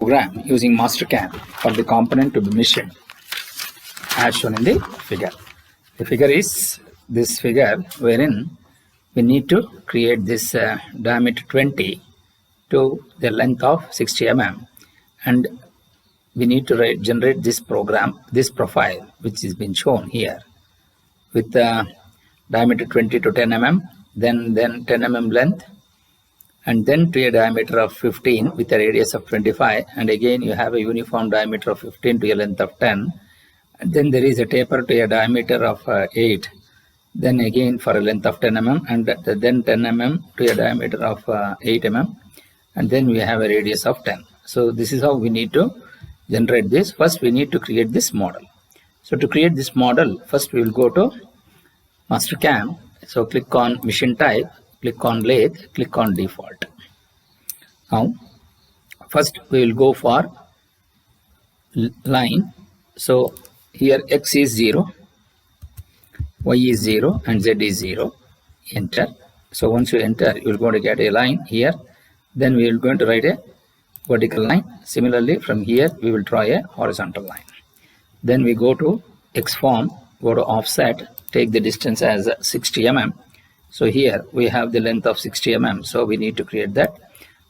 program using Mastercam for the component to be machined as shown in the figure. The figure is this figure wherein we need to create this diameter 20 to the length of 60 mm, and we need to generate this program, this profile which is been shown here with diameter 20 to 10 mm, then 10 mm length, and then to a diameter of 15 with a radius of 25, and again you have a uniform diameter of 15 to a length of 10, and then there is a taper to a diameter of 8, then again for a length of 10 mm, and then 10 mm to a diameter of 8 mm, and then we have a radius of 10. So this is how we need to generate this. First we need to create this model. So to create this model, first we will go to Mastercam. So click on machine type, click on lathe, click on default. Now first we will go for line. So here x is 0, y is 0 and z is 0. Enter. So once you enter, you will going to get a line here. Then we are going to write a vertical line. Similarly from here we will draw a horizontal line. Then we go to X form, go to offset, take the distance as 60 mm. So here we have the length of 60 mm, so we need to create that.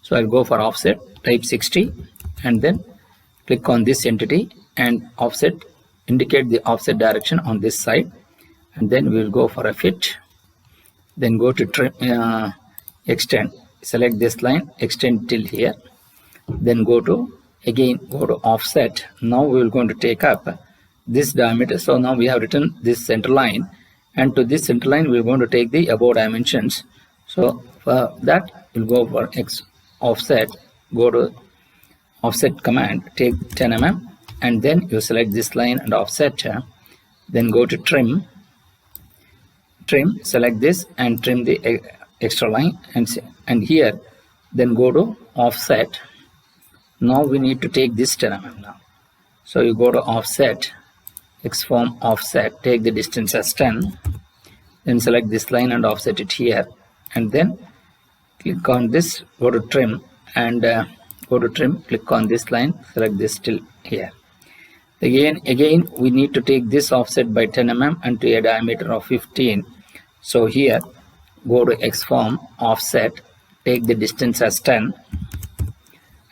So I'll go for offset, type 60, and then click on this entity and offset, indicate the offset direction on this side, and then we will go for a fit. Then go to trim, extend, select this line, extend till here, then go to offset. Now we will going to take up this diameter. So now we have written this center line, and to this center line we are going to take the above dimensions. So for that we'll go for X offset, go to offset command, take 10 mm, and then you select this line and offset, then go to trim, select this and trim the extra line, and here then go to offset. Now we need to take this 10 mm now. So you go to offset, X form offset, take the distance as 10, then select this line and offset it here, and then click on this, go to trim and click on this line, select this till here. Again we need to take this offset by 10 mm and to a diameter of 15. So here go to X form offset, take the distance as 10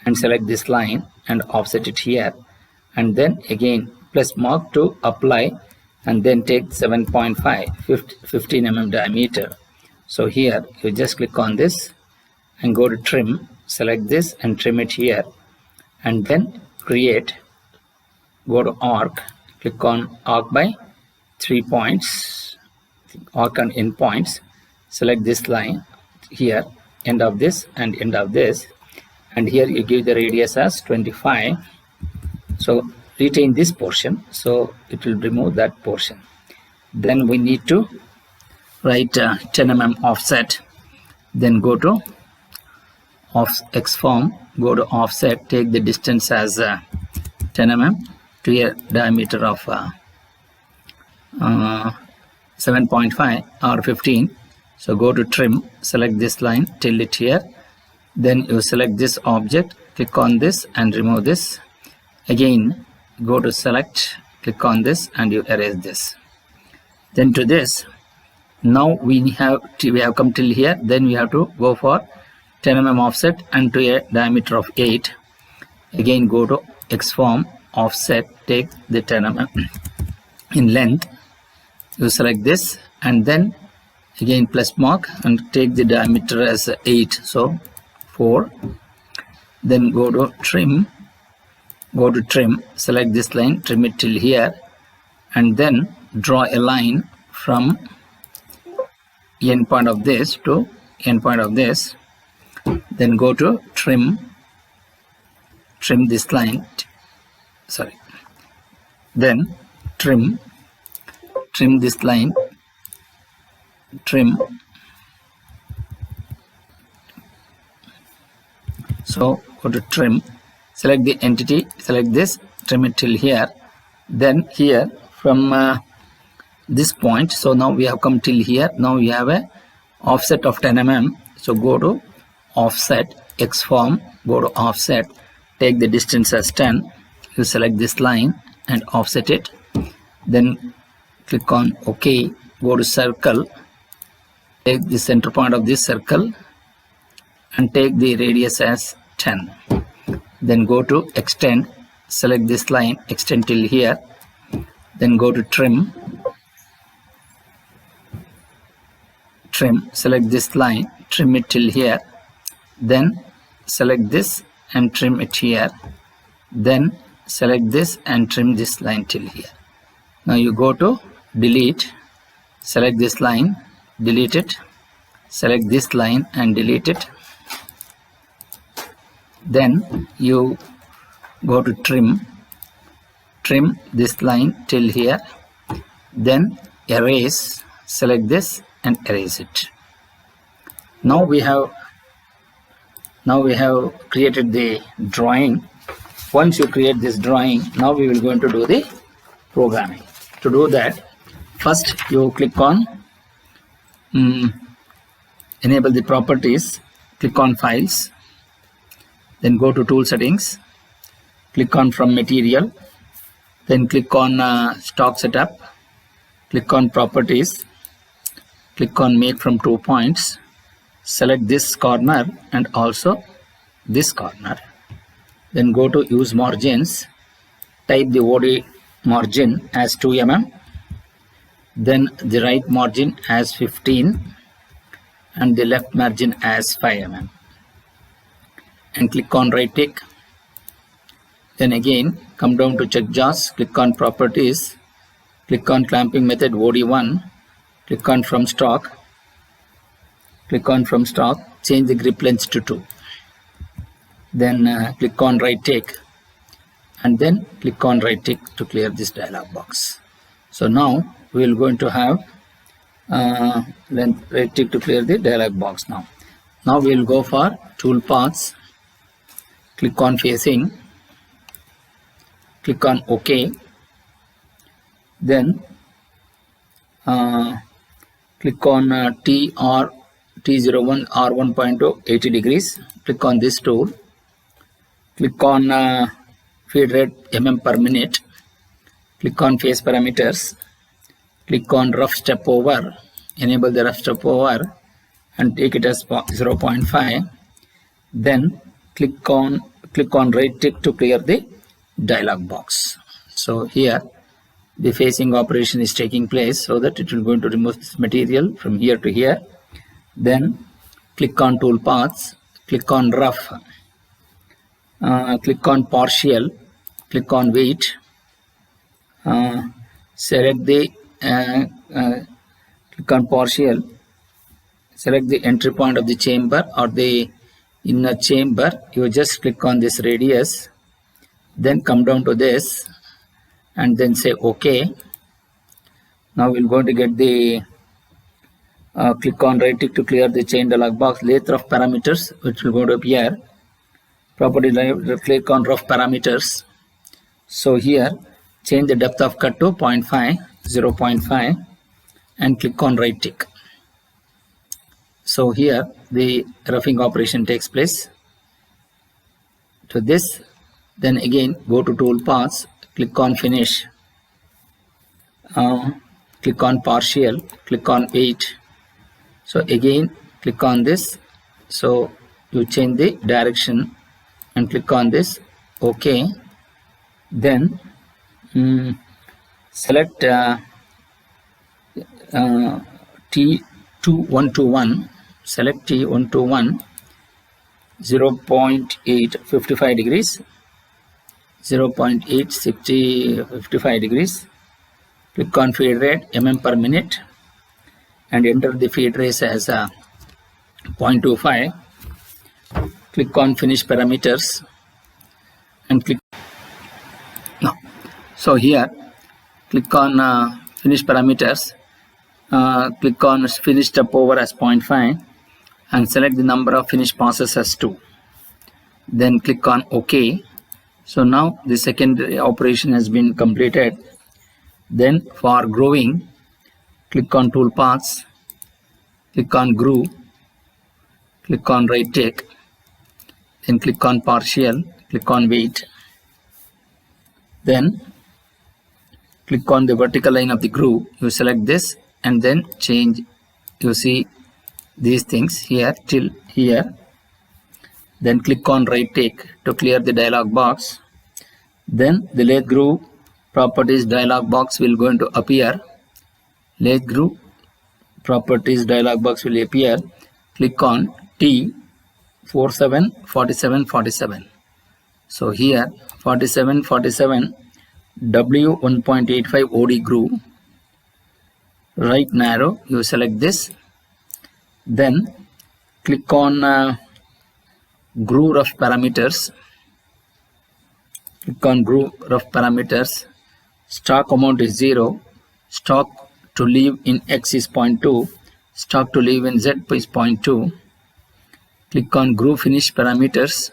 and select this line and offset it here, and then again plus mark to apply, and then take 7.5 15 mm diameter. So here you just click on this and go to trim, select this and trim it here, and then create, go to arc, click on arc by 3 points, arc and end points, select this line here, end of this and end of this, and here you give the radius as 25. So retain this portion, so it will remove that portion. Then we need to write 10 mm offset, then go to X form, go to offset, take the distance as 10 mm to a diameter of 7.5 or 15. So go to trim, select this line till it here, then you select this object, click on this and remove this. Again go to select, click on this and you erase this. Then to this, now we have come till here, then we have to go for 10 mm offset and to a diameter of 8. Again go to X form offset, take the 10 mm in length, you select this and then again plus mark and take the diameter as 8, so 4. Then go to trim, select this line, trim it till here, and then draw a line from end point of this to end point of this. Then go to trim this line, then trim this line, so go to trim, select the entity, select this, trim it till here, then here from this point, so now we have come till here, now we have a offset of 10 mm, so go to offset, X form, go to offset, take the distance as 10. You select this line and offset it. Then click on OK. Go to circle. Take the center point of this circle and take the radius as 10. Then go to extend. Select this line, extend till here. Then go to trim. Trim. Select this line, trim it till here. Then select this and trim it here. Then select this and trim this line till here. Now you go to delete. Select this line, delete it. Select this line and delete it. Then you go to trim. Trim this line till here. Then erase. Select this and erase it. Now we have created the drawing. Once you create this drawing, now we will going to do the programming. To do that, first you click on enable the properties. Click on files. Then go to tool settings. Click on from material. Then click on stock setup. Click on properties. Click on make from 2 points. Select this corner and also this corner. Then go to use margins. Type the OD margin as 2 mm. Then the right margin as 15 and the left margin as 5 mm. And click on right tick. Then again come down to check JAWS. Click on properties. Click on clamping method OD1. Click on from stock. Click on from stock. Change the grip length to 2. Then click on right tick. And then click on right tick to clear this dialog box. So now we are going to have right tick to clear the dialog box now. Now we will go for tool paths. Click on facing. Click on OK. Then click on T01 R1.0 80 degrees. Click on this tool. Click on feed rate mm per minute. Click on phase parameters. Click on rough step over. Enable the rough step over and take it as 0.5. Then click on right tick to clear the dialog box. So here the facing operation is taking place, so that it will going to remove this material from here to here. Then click on tool paths. Click on rough. Click on partial. Click on weight. Select the click on partial. Select the entry point of the chamber or the inner chamber. You just click on this radius. Then come down to this and then say OK. Now we're going to get the click on right tick to clear the chain dialog box. Lathe rough parameters, which will go to appear. Property click on rough parameters. So here change the depth of cut to 0.5, 0.5 and click on right tick. So here the roughing operation takes place. To this, then again go to tool paths. Click on finish. Click on partial. Click on weight. So again click on this. So you change the direction and click on this. OK. Then select T121. Select T121. 0.8 55 degrees. 0.8 60 55 degrees. Click on feed rate mm per minute and enter the feed rate as 0.25. Click on finish parameters and click now. So here click on finish parameters. Click on finish step over as 0.5 and select the number of finish passes as 2. Then click on OK. So now the second operation has been completed. Then for growing, click on tool paths, click on groove, click on right tick, then click on partial, click on weight, then click on the vertical line of the groove, you select this and then change, you see these things here till here, then click on right tick to clear the dialog box. Then the lathe groove properties dialog box will going to appear. Lathe groove properties dialog box will appear. Click on T 47 47 47. So here 47 47 W 1.85 OD groove, right narrow, you select this, then click on groove rough parameters, click on groove rough parameters, stock amount is 0, stock to leave in X is 0.2, stock to leave in Z is 0.2, click on groove finish parameters,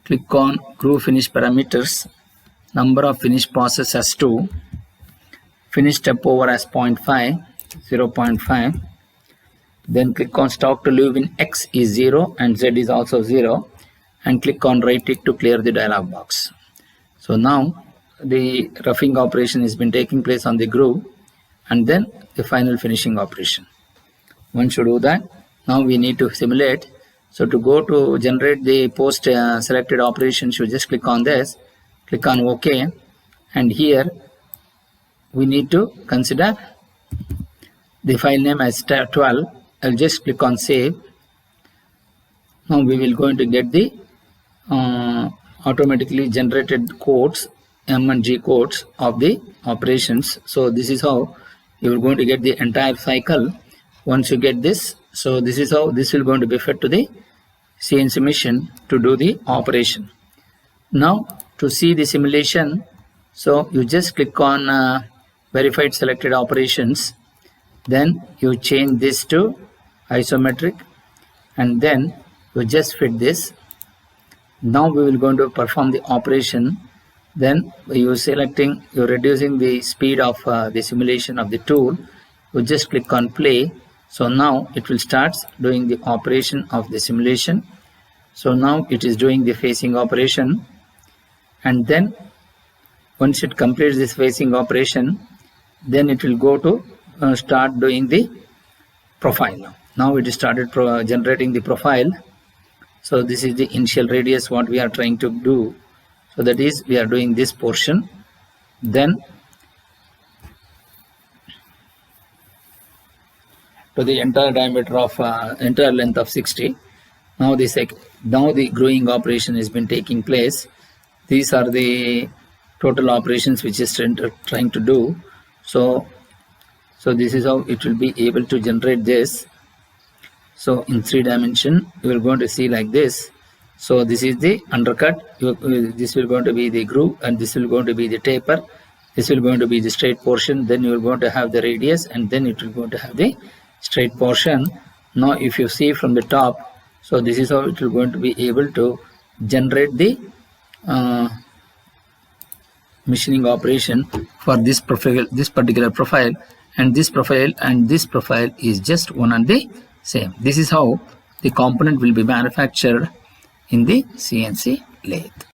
click on groove finish parameters, number of finish passes as 2, finish step over as 0.5, 0.5, then click on stock to leave in X is 0 and Z is also 0, and click on right tick to clear the dialog box. So now the roughing operation has been taking place on the groove, and then the final finishing operation. Once you do that, now we need to simulate. So to go to generate the post selected operations, you just click on this, click on OK, and here we need to consider the file name as 12. I'll just click on save. Now we will going to get the automatically generated codes, M and G codes of the operations. So this is how you are going to get the entire cycle. Once you get this, so this is how this will going to be fed to the CNC machine to do the operation. Now to see the simulation, so you just click on verified selected operations, then you change this to isometric, and then you just fit this. Now we will going to perform the operation. Then you selecting, you're reducing the speed of the simulation of the tool. You just click on play. So now it will start doing the operation of the simulation. So now it is doing the facing operation, and then once it completes this facing operation, then it will go to start doing the profile. Now it started generating the profile. So this is the initial radius what we are trying to do. So that is, we are doing this portion. Then to the entire diameter of entire length of 60. Now the growing operation has been taking place. These are the total operations which is trying to do. So this is how it will be able to generate this. So in 3 dimension you are going to see like this. So this is the undercut, this will going to be the groove, and this will going to be the taper, this will going to be the straight portion, then you are going to have the radius, and then it will going to have the straight portion. Now if you see from the top, so this is how it will going to be able to generate the machining operation for this profile, this particular profile, and this profile is just one and the same. This is how the component will be manufactured in the CNC lathe.